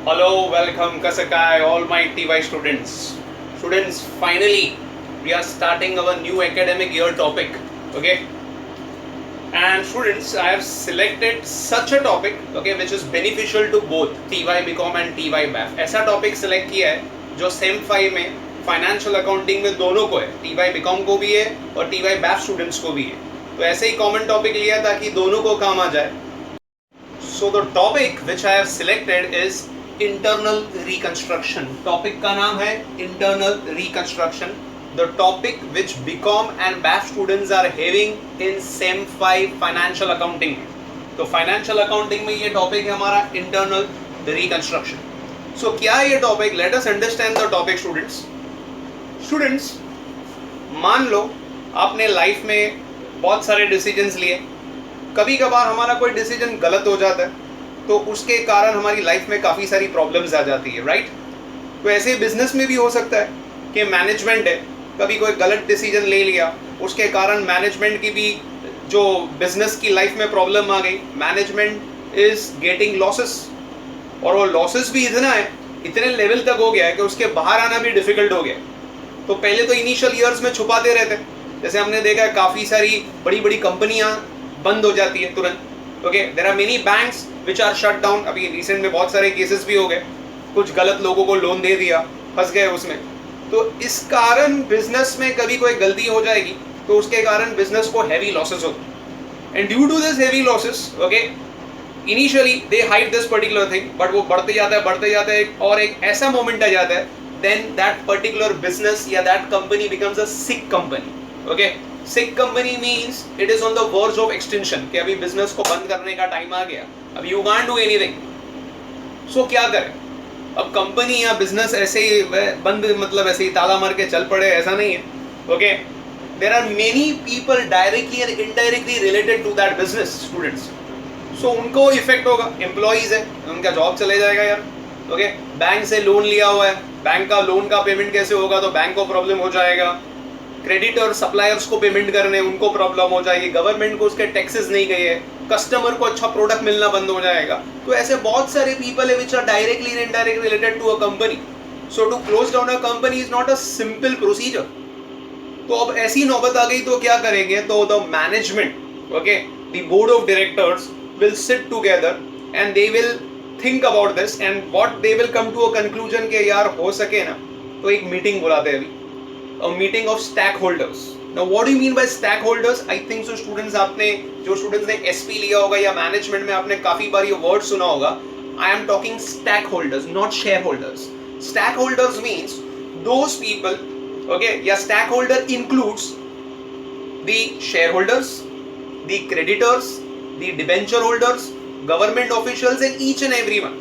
Hello, welcome Kasakai, all my TY students. Students, finally, we are starting our new academic year topic. Okay? And students, I have selected such a topic, okay, which is beneficial to both TY BCom and TY BAF. ऐसा topic select किया है जो same 5 में financial accounting में दोनों को है, TY BCom को भी है और TY BAF स्टूडेंट्स को भी है. तो ऐसे ही कॉमन टॉपिक लिया ताकि दोनों को काम आ जाए. So the topic which I have selected is internal reconstruction. Topic का नाम है internal reconstruction. The topic which BCom and BAF students are having in SEM 5 financial accounting. तो financial accounting में ये topic है हमारा internal reconstruction. So क्या है ये topic? Let us understand the topic, students. Students, मान लो आपने लाइफ में बहुत सारे डिसीजंस लिए. कभी कभार हमारा कोई डिसीजन गलत हो जाता है तो उसके कारण हमारी लाइफ में काफ़ी सारी प्रॉब्लम्स आ जाती है, राइट? तो ऐसे ही बिजनेस में भी हो सकता है कि मैनेजमेंट है, कभी कोई गलत डिसीजन ले लिया, उसके कारण मैनेजमेंट की भी जो बिजनेस की लाइफ में प्रॉब्लम आ गई. मैनेजमेंट इज गेटिंग लॉसेस और वो लॉसेस भी इतने लेवल तक हो गया है कि उसके बाहर आना भी डिफिकल्ट हो गया. तो पहले तो इनिशियल ईयर्स में छुपाते रहते, जैसे हमने देखा है काफ़ी सारी बड़ी बड़ी कंपनियां बंद हो जाती है तुरंत. Okay, there are many banks which are shut down. अभी रिसेंट में बहुत सारे केसेस भी हो गए, कुछ गलत लोगों को लोन दे दिया, फंस गए उसमें. तो इस कारण बिजनेस में कभी कोई गलती हो जाएगी तो उसके कारण बिजनेस को हैवी लॉसेस होते. And due to this heavy losses, okay, initially they hide this particular thing, but वो बढ़ते जाता है और एक ऐसा मोमेंट आ जाता है, देन दैट पर्टिकुलर बिजनेस या that company becomes a sick company. Okay, sick company means it is on the verge of extension, कि अभी बिजनेस को बंद करने का टाइम आ गया, अब यू कांट डू एनीथिंग. सो क्या करें? अब कंपनी या बिजनेस ऐसे ही बंद, मतलब ऐसे ही ताला मार के चल पड़े, ऐसा नहीं है. Okay, there are many people directly and indirectly related to that business, students. So उनको इफेक्ट होगा. एम्प्लॉइज है, उनका जॉब चले जाएगा यार. ओके, बैंक से लोन लिया हुआ है, बैंक का लोन का पेमेंट कैसे होगा, तो बैंक को प्रॉब्लम हो जाएगा. क्रेडिटर सप्लायर्स को पेमेंट करने, उनको प्रॉब्लम हो जाएगी. गवर्नमेंट को उसके टैक्सेस नहीं गए हैं, कस्टमर को अच्छा प्रोडक्ट मिलना बंद हो जाएगा. तो ऐसे बहुत सारे पीपल है which are directly and indirectly related to a company. So to close down a company is not a simple procedure. तो अब ऐसी नौबत आ गई तो क्या करेंगे? तो the management, okay, the board of directors will sit together and they will think about this and what they will come to a conclusion के यार हो सके ना तो एक मीटिंग बुलाते हैं अभी, a meeting of stakeholders. Now what do you mean by stakeholders? I think so students, आपने जो students ने SP लिया होगा या मैनेजमेंट में आपने काफी बार ये वर्ड सुना होगा. I am talking stakeholders, not shareholders. Stakeholders means those people, okay, या stakeholder includes the shareholders, the creditors, the debenture holders, government officials and each and everyone.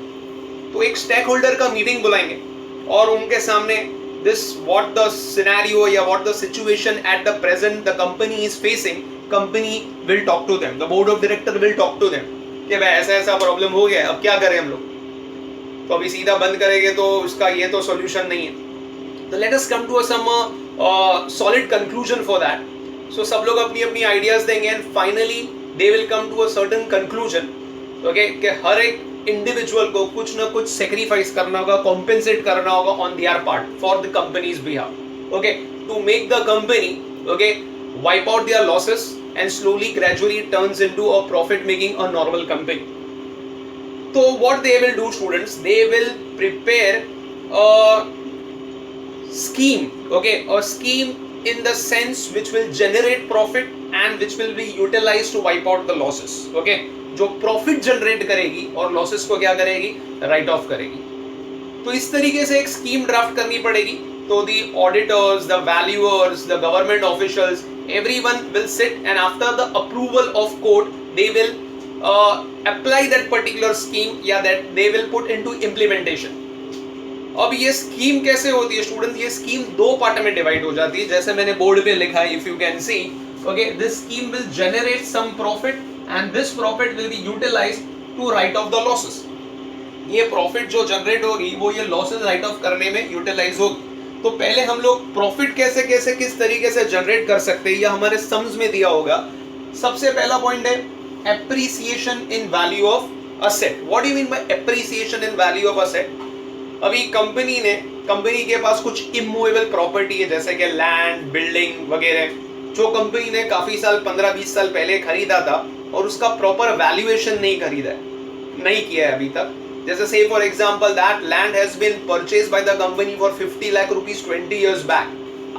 तो एक stakeholder का मीटिंग बुलाएंगे और उनके सामने this what the scenario या what the situation at the present the company is facing, company will talk to them, the board of director will talk to them कि भाई ऐसा ऐसा प्रॉब्लम हो गया है, अब क्या करें हम लोग. तो अभी सीधा बंद करेंगे तो उसका ये तो सॉल्यूशन नहीं है. तो let us come to some solid conclusion for that. So सब लोग अपनी अपनी आइडियाज देंगे and finally they will come to a certain conclusion, okay, कि हर एक इंडिविजुअल को कुछ ना कुछ सेक्रीफाइस करना होगा, कॉम्पेंसेट करना होगा on their part for the companies behalf, okay, to make the company, okay, wipe out their losses and slowly gradually turns into a profit making a normal company. तो what they will do students, they will prepare a scheme, okay, a scheme in the sense which will generate profit and which will be utilized to wipe out the losses, okay, जो profit generate करेगी और losses को क्या करेगी? Right of करेगी. तो इस तरीके से एक स्कीम ड्राफ्ट करनी पड़ेगी. तो the auditors, the valuers, the government officials, everyone will sit and after the approval of court they will apply that particular scheme या that they will put into implementation. अब ये स्कीम कैसे होती है student? ये स्कीम दो part में divide हो जाती है, जैसे मैंने बोर्ड पे लिखा है, if you can see, okay, this scheme will generate some profit and this profit will be utilized to write off the losses. ये प्रॉफिट जो जनरेट होगी वो ये लॉसेस राइट ऑफ करने में यूटिलाइज होगी. तो पहले हम लोग प्रॉफिट कैसे कैसे किस तरीके से जनरेट कर सकते हैं, ये हमारे सम्स में दिया होगा. सबसे पहला पॉइंट है appreciation in value of asset. What do you mean by appreciation in value of asset? अभी कंपनी के पास कुछ इमूवेबल प्रॉपर्टी है, जैसे कि लैंड, बिल्डिंग वगैरह, जो कंपनी ने काफी साल 15-20 साल पहले खरीदा था और उसका प्रॉपर वैल्यूएशन नहीं किया है अभी तक. जैसे say for example that land has been purchased by the company for 50 lakh rupees 20 years back.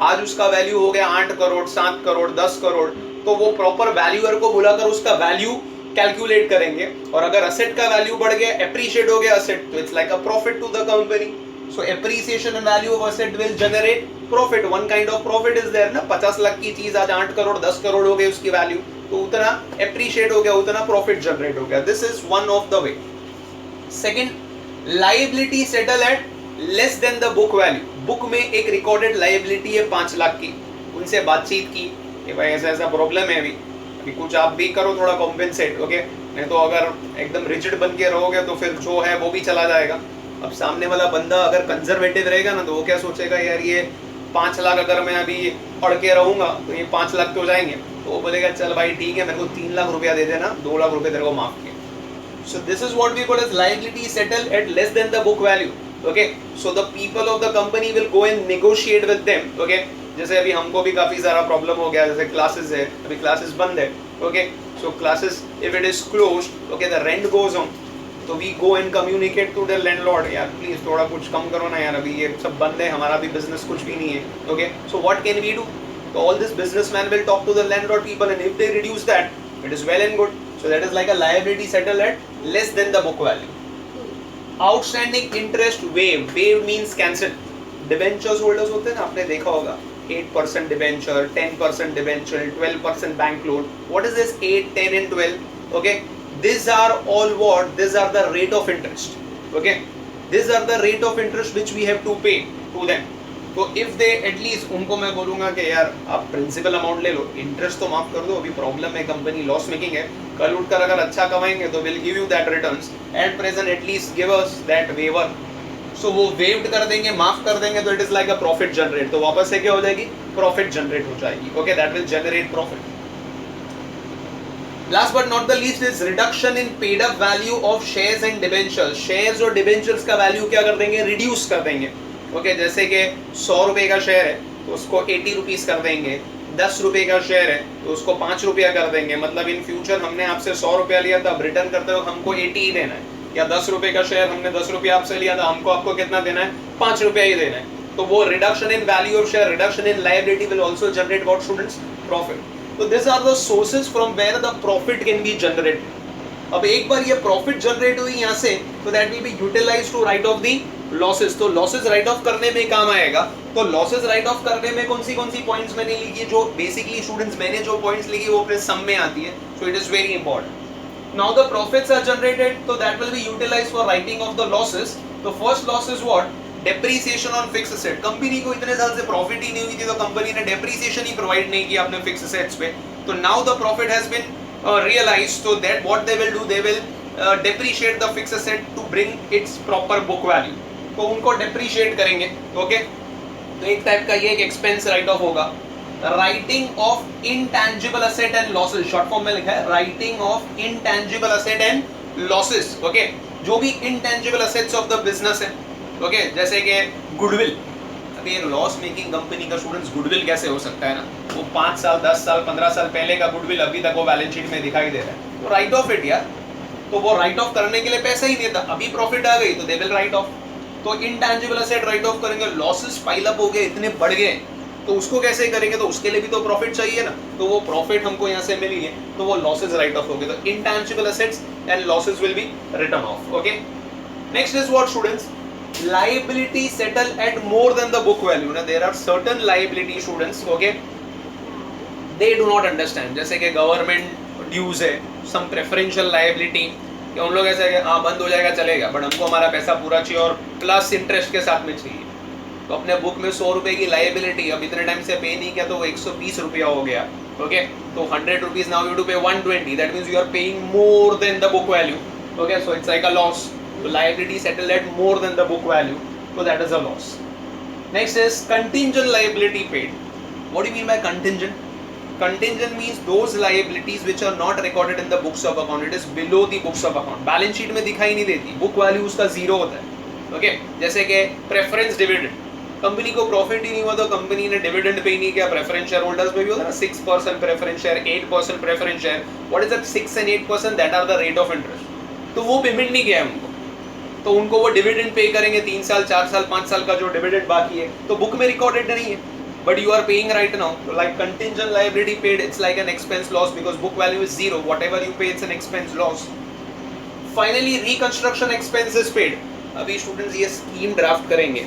आज उसका वैल्यू हो गया 8 करोड़, 7 करोड़, 10 करोड़. तो वो प्रॉपर वैल्यूअर को बुलाकर उसका वैल्यू कैलकुलेट करेंगे, और अगर असेट का वैल्यू बढ़ गया, एप्रिशिएट हो गया असेट, तो it's like a profit to the company. So appreciation and value of asset will generate profit. One kind of profit is there ना. 50 लाख की चीज आज 8 करोड़ 10 करोड़ हो गई उसकी वैल्यू, तो उतना एप्रिशिएट हो गया, उतना प्रॉफिट जनरेट हो गया. This is one of the way. Second, liability settle at less than the book value. Book में एक रिकॉर्डेड लायबिलिटी है 5 लाख की, उनसे बातचीत की कि भाई ऐसा ऐसा प्रॉब्लम है, अभी कुछ आप भी करो थोड़ा कॉम्पेंसेट. ओके, नहीं तो अगर एकदम रिजिड बन के रहोगे तो फिर जो है वो भी चला जाएगा. अब सामने वाला बंदा अगर कंजर्वेटिव रहेगा ना, तो वो क्या सोचेगा, यार ये 5 लाख अगर मैं अभी अड़ के रहूंगा तो ये 5 लाख तो जाएंगे. तो वो बोलेगा चल भाई ठीक है, मेरे को 3 लाख रुपया दे देना, 2 लाख रुपए तेरे को माफ किया. So this is what we call as liability settled at less than the book value. Okay, so the people of the company will go and negotiate with them. Okay, जैसे अभी हमको भी काफी सारा प्रॉब्लम हो गया, जैसे क्लासेस है, अभी क्लासेस बंद है. Okay, so classes if it is closed, okay, the rent goes on. तो we go and communicate to the landlord, यार प्लीज थोड़ा कुछ कम करो ना यार, अभी ये सब बंद है, हमारा भी बिजनेस कुछ भी नहीं है. Okay, so what can we do? So all this businessman will talk to the landlord people, and if they reduce that, it is well and good. So that is like a liability settled at less than the book value. Outstanding interest waived. Waived means cancelled. Debentures holders होते हैं ना, आपने देखा होगा 8% debenture, 10% debenture, 12% bank loan. What is this 8, 10 and 12? Okay, these are all what? These are the rate of interest. Okay, these are the rate of interest which we have to pay to them. तो if they at least, उनको मैं बोलूंगा कि यार आप principal amount ले लो, interest तो माफ कर दो, अभी प्रॉब्लम है, कंपनी लॉस मेकिंग है, कल उठकर अगर अच्छा कमाएंगे तो will give you that returns. At present at least give us that waiver. So वो वेव्ड कर देंगे, माफ कर देंगे, तो it is like a profit generate. तो वापस से क्या हो जाएगी, प्रॉफिट जनरेट हो जाएगी. Okay, that will generate profit. Last but not the least is reduction in paid up value of shares and debentures. Shares और डिबेंचर्स का वैल्यू क्या कर देंगे, रिड्यूस कर देंगे. ओके, जैसे कि 100 रुपए का शेयर है तो उसको 80 रुपीज कर देंगे. 10 रुपए का शेयर है तो उसको 5 रुपया कर देंगे. मतलब इन फ्यूचर हमने आपसे 100 रुपया लिया था, अब रिटर्न करते हुए हमको 80 ही देना है. या 10 रुपए का शेयर हमने 10 रुपया आपसे लिया था, हमको आपको कितना देना है, 5 रुपया ही देना है. तो वो reduction in value of share, reduction in liability will also generate what students, profit. तो this are the sources from where the profit can be generated. अब एक बार ये प्रॉफिट जनरेट हुई यहाँ से, तो that will be utilized to write off the losses. तो losses write off करने में काम आएगा. तो लॉसेस राइट ऑफ करने में कौन सी पॉइंट्स मैंने लिखी, जो बेसिकली स्टूडेंट्स मैंने जो पॉइंट्स लिखी वो अपने सम में आती है. So it is very important. Now the profits are generated, तो that will be utilised for writing off the losses. तो first loss is what, depreciation on fixed asset. Company को इतने साल से प्रॉफिट ही नहीं हुई थी, तो कंपनी ने डेप्रिसिएशन ही प्रोवाइड नहीं किया अपने फिक्स्ड एसेट्स पे. तो now the profit has been realized, so that what they will do, they will depreciate the fixed asset to bring its proper book value. तो उनको depreciate करेंगे. ओके, तो एक टाइप का ये एक एक्सपेंस राइट ऑफ होगा. Writing of intangible asset and losses, short form में लिखा है writing of intangible asset and losses. Okay, जो भी intangible assets of the business है, ओके, जैसे कि गुडविल. अभी एक लॉस मेकिंग कंपनी का स्टूडेंट्स गुडविल कैसे हो सकता है ना, वो 5 साल 10 साल 15 साल पहले का गुडविल अभी तक वो बैलेंस शीट में दिखाई दे रहा है. तो राइट ऑफ इट यार. तो वो राइट ऑफ करने के लिए पैसा ही नहीं था, अभी प्रॉफिट आ गई तो दे विल राइट ऑफ. तो इनटैंजिबल असेट राइट ऑफ करेंगे. लॉसेस पाइल अप हो गए, इतने बढ़ गए, तो उसको कैसे करेंगे, तो उसके लिए भी तो प्रॉफिट चाहिए ना. तो वो प्रॉफिट हमको यहाँ से मिली है, तो वो लॉसेस राइट ऑफ हो गए. तो intangible assets and losses will be return of. Okay, next is what students, liability settle at more than the book value. Now there are certain liability students, okay, they do not understand. जैसे कि government dues है, some preferential liability, कि उन लोग ऐसे है कि हाँ बंद हो जाएगा चलेगा, बट हमको हमारा पैसा पूरा चाहिए और प्लस इंटरेस्ट के साथ में चाहिए. तो अपने बुक में 100 रुपए की लाइबिलिटी, अब इतने टाइम से पे नहीं किया तो वो 120 रुपया हो गया. ओके, तो 100 rupees now you to pay 120. That means you are paying more than the book value. Okay, so it's like a loss. So liability settled at more than the book value, so that is a loss. Next is contingent liability paid. What do you mean by contingent? Contingent means those liabilities which are not recorded in the books of account. It is below the books of account. Balance sheet में दिखाई नहीं देती, book value उसका zero होता है. Okay, जैसे कि preference dividend, company को प्रॉफिट ही नहीं हुआ तो कंपनी ने डिविडेंड पे ही नहीं किया. प्रेफरेंस शेयर होल्डर्स में भी होता है ना, 6% preference share, 8% preference share. What is that 6 and 8%? That are the rate of interest. तो वो पेमेंट नहीं किया है उनको, तो उनको वो डिविडेंड पे करेंगे 3 साल, 4 साल, 5 साल का जो डिविडेंड बाकी है, तो बुक में रिकॉर्डेड नहीं है. But you are paying right now, like contingent liability paid, it's like an expense loss because book value is zero. Whatever you pay, it's an expense loss. Finally, reconstruction expense is paid. अभी students ये scheme draft करेंगे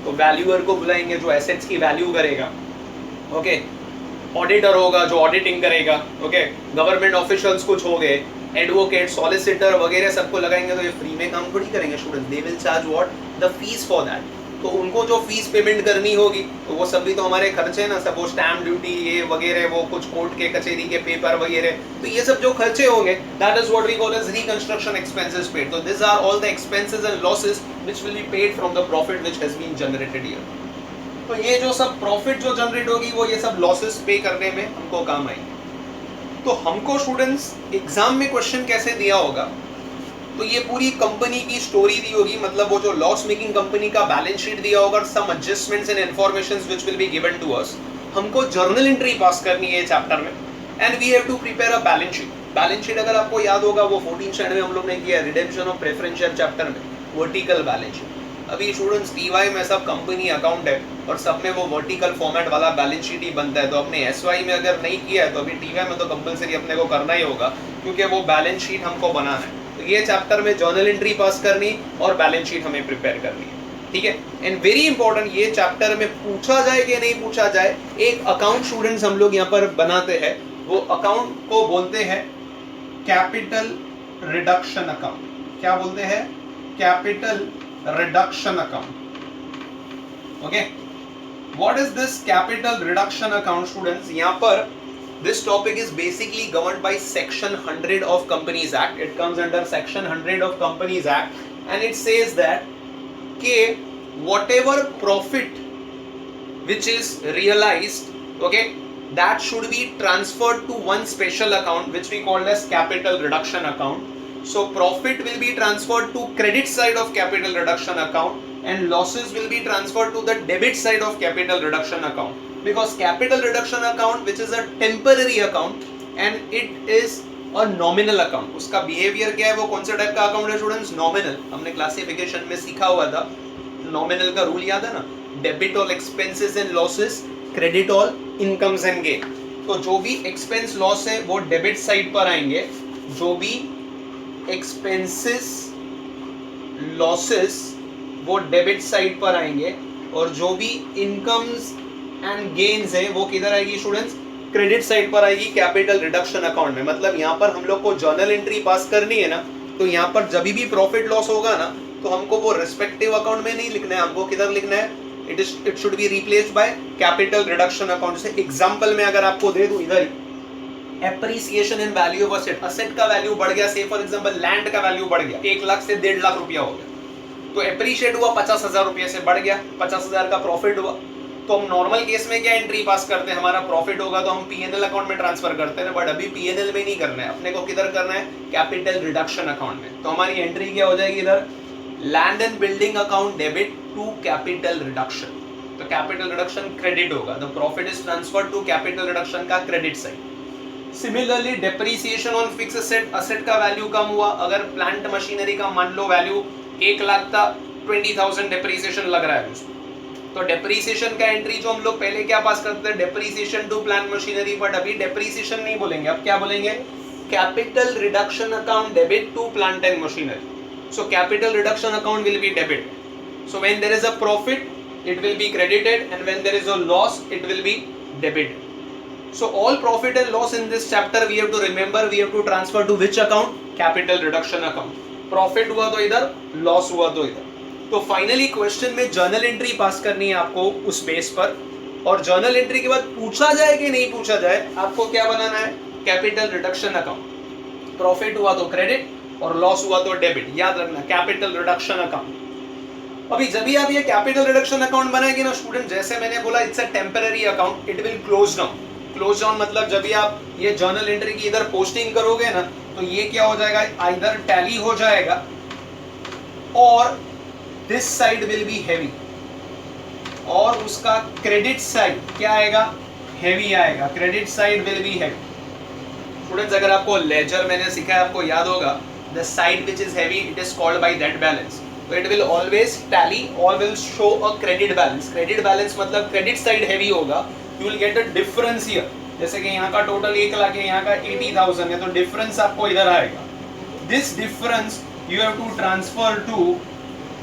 तो valuer को बुलाएंगे जो assets की value करेगा. Okay, auditor होगा जो ऑडिटिंग करेगा. ओके, गवर्नमेंट ऑफिशियल्स कुछ हो गए, एडवोकेट, सॉलिसिटर वगैरह सबको लगाएंगे. तो ये फ्री में काम थोड़ी करेंगे students. They will charge what? The fees for that. तो उनको जो फीस पेमेंट करनी होगी तो वो सब भी तो हमारे खर्चे हैं ना. सपोज स्टैम्प ड्यूटी ये वगैरह, वो कुछ कोर्ट के कचहरी के पेपर वगैरह, तो ये सब जो खर्चे होंगे, that is what we call as reconstruction expenses paid. तो this are all the expenses and losses which will be paid from the profit which has been generated here. तो ये जो सब प्रॉफिट जो जनरेट होगी वो ये सब लॉसेस पे करने में हमको काम आएगी. तो हमको स्टूडेंट्स एग्जाम में क्वेश्चन कैसे दिया होगा, तो ये पूरी कंपनी की स्टोरी दी होगी, मतलब वो जो लॉस मेकिंग कंपनी का बैलेंस शीट दिया होगा, some adjustments and informations which will be given to us. हमको जर्नल एंट्री पास करनी है चैप्टर में, and we have to prepare a balance sheet. Balance sheet अगर आपको याद होगा वो 14 स्टैंडर्ड में हम लोग ने किया, redemption of preference share chapter में, वर्टिकल बैलेंस शीट. अभी स्टूडेंट्स टीवाई में सब कंपनी अकाउंट है और सब में वो वर्टिकल फॉर्मेट वाला बैलेंस शीट ही बनता है. तो अपने एसवाई में अगर नहीं किया है तो अभी टीवाई में तो कंपलसरी अपने को करना ही होगा, क्योंकि वो बैलेंस शीट हमको बनाना है. तो ये चैप्टर में जर्नल एंट्री पास करनी और बैलेंस शीट हमें प्रिपेयर करनी है. ठीक है, एंड वेरी इंपॉर्टेंट, ये चैप्टर में पूछा जाए कि नहीं पूछा जाए, एक अकाउंट स्टूडेंट्स हम लोग यहाँ पर बनाते हैं. वो अकाउंट को बोलते हैं कैपिटल रिडक्शन अकाउंट. क्या बोलते हैं? Capital reduction account. Okay, what is this capital reduction account students? यहाँ पर this topic is basically governed by section 100 of Companies Act. It comes under section 100 of Companies Act, and it says that whatever profit which is realized, okay, that should be transferred to one special account which we call as capital reduction account. So profit will be transferred to credit side of capital reduction account, and losses will be transferred to the debit side of capital reduction account. Because capital reduction account, which is a temporary account and it is a nominal account, उसका behavior क्या है, वो कौन से type का account है students? Nominal. हमने classification में सीखा हुआ था, नॉमिनल का रूल याद है ना? Debit all expenses and losses, credit all incomes and gain. तो जो भी एक्सपेंस लॉस है वो डेबिट साइड पर आएंगे, जो भी एक्सपेंसेस लॉसेस वो डेबिट साइड पर आएंगे, और जो भी इनकम्स एंड गेन्स है वो किधर आएगी स्टूडेंट्स? क्रेडिट साइड पर आएगी कैपिटल रिडक्शन अकाउंट में. मतलब यहाँ पर हम लोग को जर्नल एंट्री पास करनी है ना, तो यहाँ पर जब भी प्रॉफिट लॉस होगा ना, तो हमको वो रिस्पेक्टिव अकाउंट में नहीं लिखना है, हमको किधर लिखना है? It should be replaced by capital reduction account. से एग्जांपल में अगर आपको दे दूं, इधर appreciation in value of asset, asset का वैल्यू बढ़ गया, से फॉर एग्जांपल लैंड का वैल्यू बढ़ गया 1 लाख से 1.5 लाख रुपया हो गया, तो एप्रिशिएट हुआ 50,000 रुपये से बढ़ गया, 50,000 का प्रॉफिट हुआ. तो हम नॉर्मल केस में क्या एंट्री पास करते हैं? हमारा प्रॉफिट होगा तो हम पीएनएल अकाउंट में ट्रांसफर करते हैं, बट अभी पीएनएल में नहीं करना है, अपने को किधर करना है? कैपिटल रिडक्शन अकाउंट में. तो हमारी एंट्री क्या हो जाएगी इधर? Land and building account debit to capital reduction. तो कैपिटल रिडक्शन क्रेडिट होगा, the profit is transferred to capital reduction का credit side. Similarly depreciation on fix asset, asset का वैल्यू कम हुआ, अगर प्लांट मशीनरी का मान लो वैल्यू 1 लाख था, 20,000 डेप्रिसिएशन लग रहा है उसको, तो डेप्रिसिएशन का एंट्री जो हम लोग पहले क्या पास करते हैं? Depreciation to plant machinery. But अभी डेप्रिसिएशन नहीं बोलेंगे, अब क्या बोलेंगे? Capital reduction account debit to plant and machinery. So capital reduction account will be debit. So when there is a profit it will be credited, and when there is a loss it will be debited. So all profit and loss in this chapter we have to remember, we have to transfer to which account? Capital reduction account. Profit हुआ तो इधर, loss हुआ तो इधर. तो finally question में journal entry pass करनी है आपको उस बेस पर, और जर्नल एंट्री के बाद पूछा जाए कि नहीं पूछा जाए, आपको क्या बनाना है? Capital reduction account. प्रॉफिट हुआ तो क्रेडिट और लॉस हुआ तो डेबिट. याद रखना, कैपिटल रिडक्शन अकाउंट. अभी जब भी आप ये कैपिटल रिडक्शन अकाउंट बनाएंगे ना स्टूडेंट, जैसे मैंने बोला, it's a temporary account, it will close down. Close down मतलब जब भी आप ये जर्नल एंट्री की इधर पोस्टिंग करोगे ना, तो ये क्या हो जाएगा, आइदर टैली हो जाएगा और this side will be heavy, और उसका क्रेडिट साइड क्या आएगा, हैवी आएगा, credit side will be heavy. Students अगर आपको लेजर मैंने सिखाया, आपको याद होगा, the side which is heavy it is called by that balance, तो इट विल ऑलवेज टैली और will show a credit balance. Credit balance मतलब क्रेडिट साइड हैवी होगा, you will get a difference here, जैसे कि यहाँ का total 1 lakh है, यहाँ का 80,000 है, तो डिफरेंस आपको इधर आएगा। This difference you have to transfer to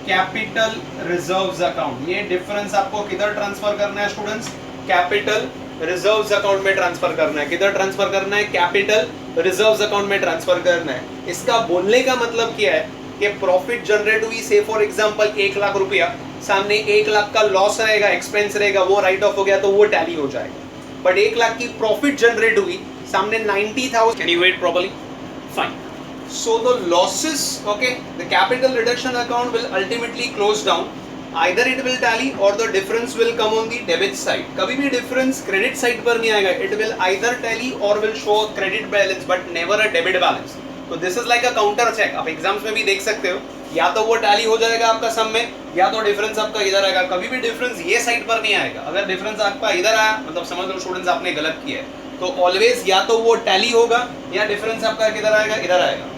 capital reserves account. ये डिफरेंस आपको किधर ट्रांसफर करना है स्टूडेंट्स, कैपिटल रिजर्व्स अकाउंट में ट्रांसफर करना है। किधर ट्रांसफर करना है, कैपिटल रिजर्व्स अकाउंट में ट्रांसफर करना है। इसका बोलने का मतलब क्या है कि प्रॉफिट जनरेट हुई, से फॉर एग्जांपल 1 लाख रुपया, सामने 1 लाख का लॉस रहेगा, एक्सपेंस रहेगा, वो राइट ऑफ हो गया तो वो टैली हो जाएगा। बट 1 लाख की प्रॉफिट जनरेट हुई, सामने 90,000, can you wait properly, fine. So the losses, okay, the capital reduction account will ultimately close down. Either it will tally or the difference will come on the debit side. कभी भी difference credit side पर नहीं आएगा. It will either tally or will show a credit balance, but never a debit balance. So this is like a counter check. आप exams में भी देख सकते हो, या तो वो टैली हो जाएगा आपका सम में, या तो डिफरेंस आपका इधर आएगा। कभी भी डिफरेंस ये साइड पर नहीं आएगा। अगर डिफरेंस आपका इधर आया, मतलब समझ लो स्टूडेंट्स आपने गलत किया है, तो ऑलवेज या तो वो टैली होगा या डिफरेंस आपका किधर आएगा, इधर आएगा।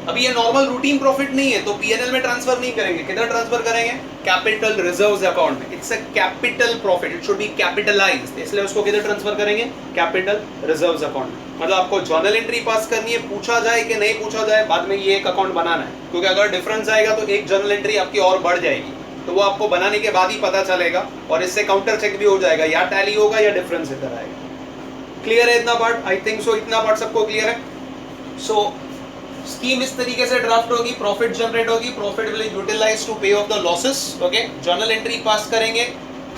अभी ये नॉर्मल रूटीन प्रॉफिट नहीं है, तो पीएनएल में ट्रांसफर नहीं करेंगे, किधर ट्रांसफर करेंगे, कैपिटल रिजर्व्स अकाउंट में। It's a capital profit, it should be capitalised, इसलिए उसको किधर ट्रांसफर करेंगे, कैपिटल रिजर्व्स अकाउंट में। मतलब आपको जर्नल एंट्री पास करनी है, पूछा जाए कि नहीं पूछा जाए, बाद में ये एक अकाउंट बनाना है, क्योंकि अगर डिफरेंस आएगा तो एक जर्नल एंट्री आपकी और बढ़ जाएगी, तो वो आपको बनाने के बाद ही पता चलेगा, और इससे काउंटर चेक भी हो जाएगा, या टैली होगा या डिफरेंस इधर आएगा। क्लियर है इतना पार्ट, आई थिंक सो इतना पार्ट सबको क्लियर है। सो स्कीम इस तरीके से ड्राफ्ट होगी, प्रॉफिट जनरेट होगी, profit will utilize to pay off the losses, okay. Journal entry पास करेंगे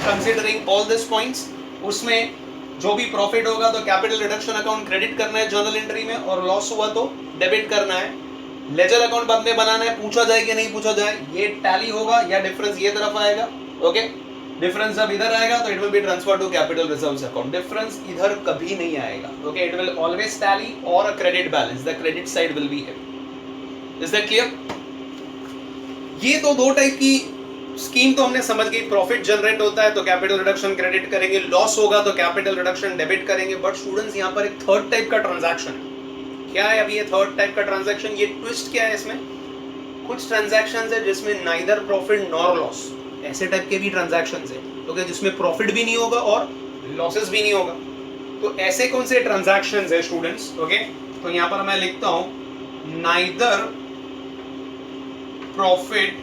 कंसीडरिंग ऑल दिस पॉइंट्स, उसमें जो भी प्रॉफिट होगा तो कैपिटल रिडक्शन अकाउंट क्रेडिट करना है जर्नल एंट्री में, और लॉस हुआ तो डेबिट करना है। लेजर अकाउंट बाद में बनाना है, पूछा जाए कि नहीं पूछा जाए, ये टैली होगा या डिफरेंस ये तरफ आएगा, ओके। डिफरेंस जब इधर आएगा तो it will be transfer to capital reserves account. Difference इधर कभी नहीं आएगा, okay. It will always tally और a credit balance, the credit side will be heavy. Is that clear? ये तो दो टाइप की स्कीम तो हमने समझ गई। प्रॉफिट जनरेट होता है तो कैपिटल रिडक्शन क्रेडिट करेंगे, लॉस होगा तो कैपिटल रिडक्शन डेबिट करेंगे। बट स्टूडेंट्स यहाँ पर एक थर्ड टाइप का ट्रांजैक्शन है। क्या है अभी ये थर्ड टाइप का ट्रांजैक्शन? ये ट्विस्ट क्या है इसमें? कुछ ट्रांजैक्शंस है जिसमें नाइदर प्रॉफिट नॉर लॉस, ऐसे टाइप के भी ट्रांजैक्शंस है, ओके, जिसमें प्रॉफिट भी नहीं होगा और लॉसेस भी नहीं होगा। तो ऐसे कौन से ट्रांजैक्शंस है स्टूडेंट्स, ओके? तो यहाँ पर मैं लिखता हूं neither profit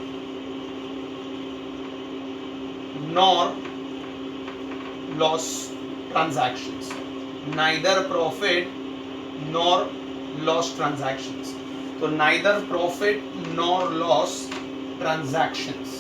nor loss transactions, neither profit nor loss transactions. तो neither profit nor loss transactions,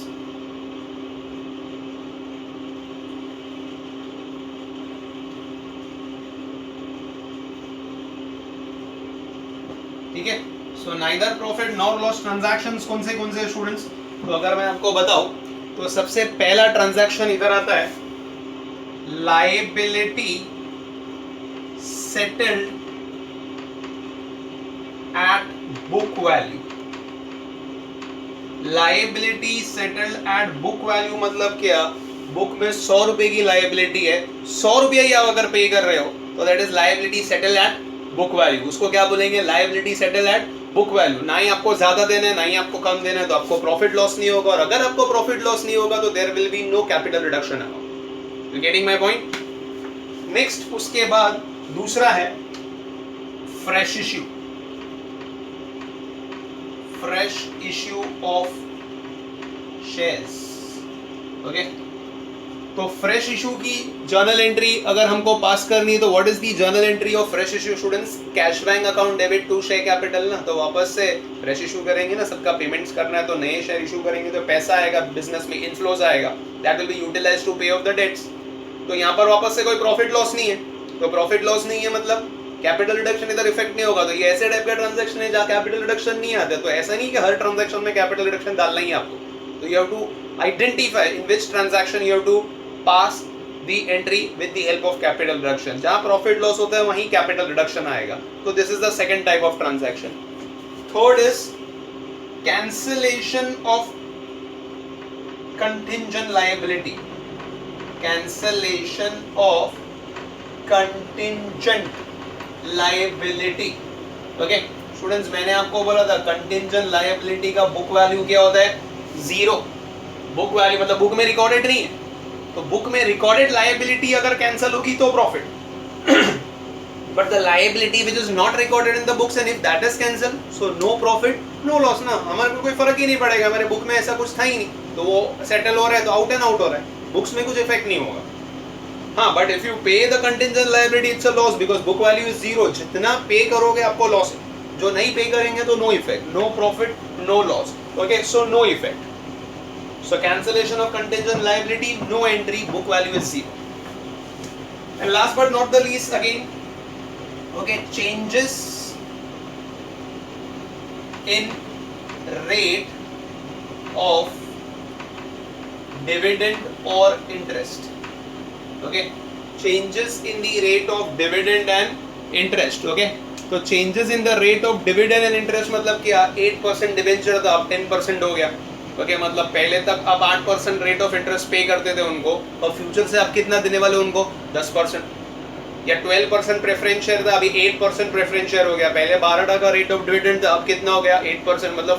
ठीक है। So neither profit nor loss transactions कौन से स्टूडेंट्स? तो अगर मैं आपको बताऊं तो सबसे पहला ट्रांजैक्शन इधर आता है, liability settled at book value. Liability settled at book value मतलब क्या? बुक में 100 रुपए की लायबिलिटी है, 100 रुपया ही आप अगर पे कर रहे हो तो that is liability settled at book value. उसको क्या बोलेंगे? Liability settle at book value. ना ही आपको ज्यादा देना है ना ही आपको कम देना है, तो आपको प्रॉफिट लॉस नहीं होगा, और अगर आपको प्रॉफिट लॉस नहीं होगा तो there will be no capital reduction account. You getting my point? Next उसके बाद दूसरा है fresh issue, fresh issue of shares, okay. तो फ्रेश इशू की जर्नल एंट्री अगर हमको पास करनी है तो what is the journal entry of fresh issue students? Cash bank account debit to share capital ना, तो वापस से फ्रेश इशू करेंगे ना, सबका पेमेंट्स करना है तो नए शेयर इशू करेंगे तो पैसा आएगा, बिजनेस में इनफ्लोज आएगा, that will be utilized to pay off the debts. तो यहाँ पर वापस से कोई प्रॉफिट लॉस नहीं है, तो प्रॉफिट लॉस नहीं है मतलब कैपिटल रिडक्शन इधर इफेक्ट नहीं होगा। तो ये ऐसे टाइप का ट्रांजैक्शन है जहाँ कैपिटल रिडक्शन नहीं आता। तो ऐसा नहीं कि हर ट्रांजैक्शन में कैपिटल रिडक्शन डालना ही आपको, तो you have to identify in which transaction you have to pass the entry with the help of capital reduction. जहां प्रॉफिट लॉस होता है वहीं कैपिटल रिडक्शन आएगा. तो this is the second type of transaction. Third is cancellation of contingent liability. Cancellation of contingent liability. Okay students, मैंने आपको बोला था कंटिंजेंट लायबिलिटी का बुक वैल्यू क्या होता है? 0. बुक वैल्यू मतलब बुक में रिकॉर्डेड नहीं है. तो बुक में रिकॉर्डेड लायबिलिटी अगर कैंसिल होगी तो profit. But the liability which is not recorded in the books and if that is cancel so no profit no loss ना. हमारे को कोई फर्क ही नहीं पड़ेगा. हमारे बुक में ऐसा कुछ था ही नहीं तो वो सेटल हो रहा है तो आउट एंड आउट हो रहा है. बुक्स में कुछ इफेक्ट नहीं होगा. हाँ, बट इफ यू पे the contingent liability it's a loss because book value is 0. जितना पे करोगे आपको लॉस है. जो नहीं पे करेंगे तो no effect, no profit, no loss. Okay, so no effect. So cancellation of contingent liability, no entry, book value is 0. And last but not the least again, okay, changes in rate of dividend or interest. Okay, changes in the rate of dividend and interest. Okay, तो changes in the rate of dividend and interest मतलब क्या? 8% debenture था अब 10% हो गया. Okay मतलब पहले तक अब 8% रेट ऑफ इंटरेस्ट पे करते थे उनको और फ्यूचर से अब कितना देने वाले उनको? 10%. या 12% प्रेफरेंस शेयर था अभी 8% प्रेफरेंस शेयर हो गया. पहले 12% का रेट ऑफ डिविडेंड था अब कितना हो गया? 8%. मतलब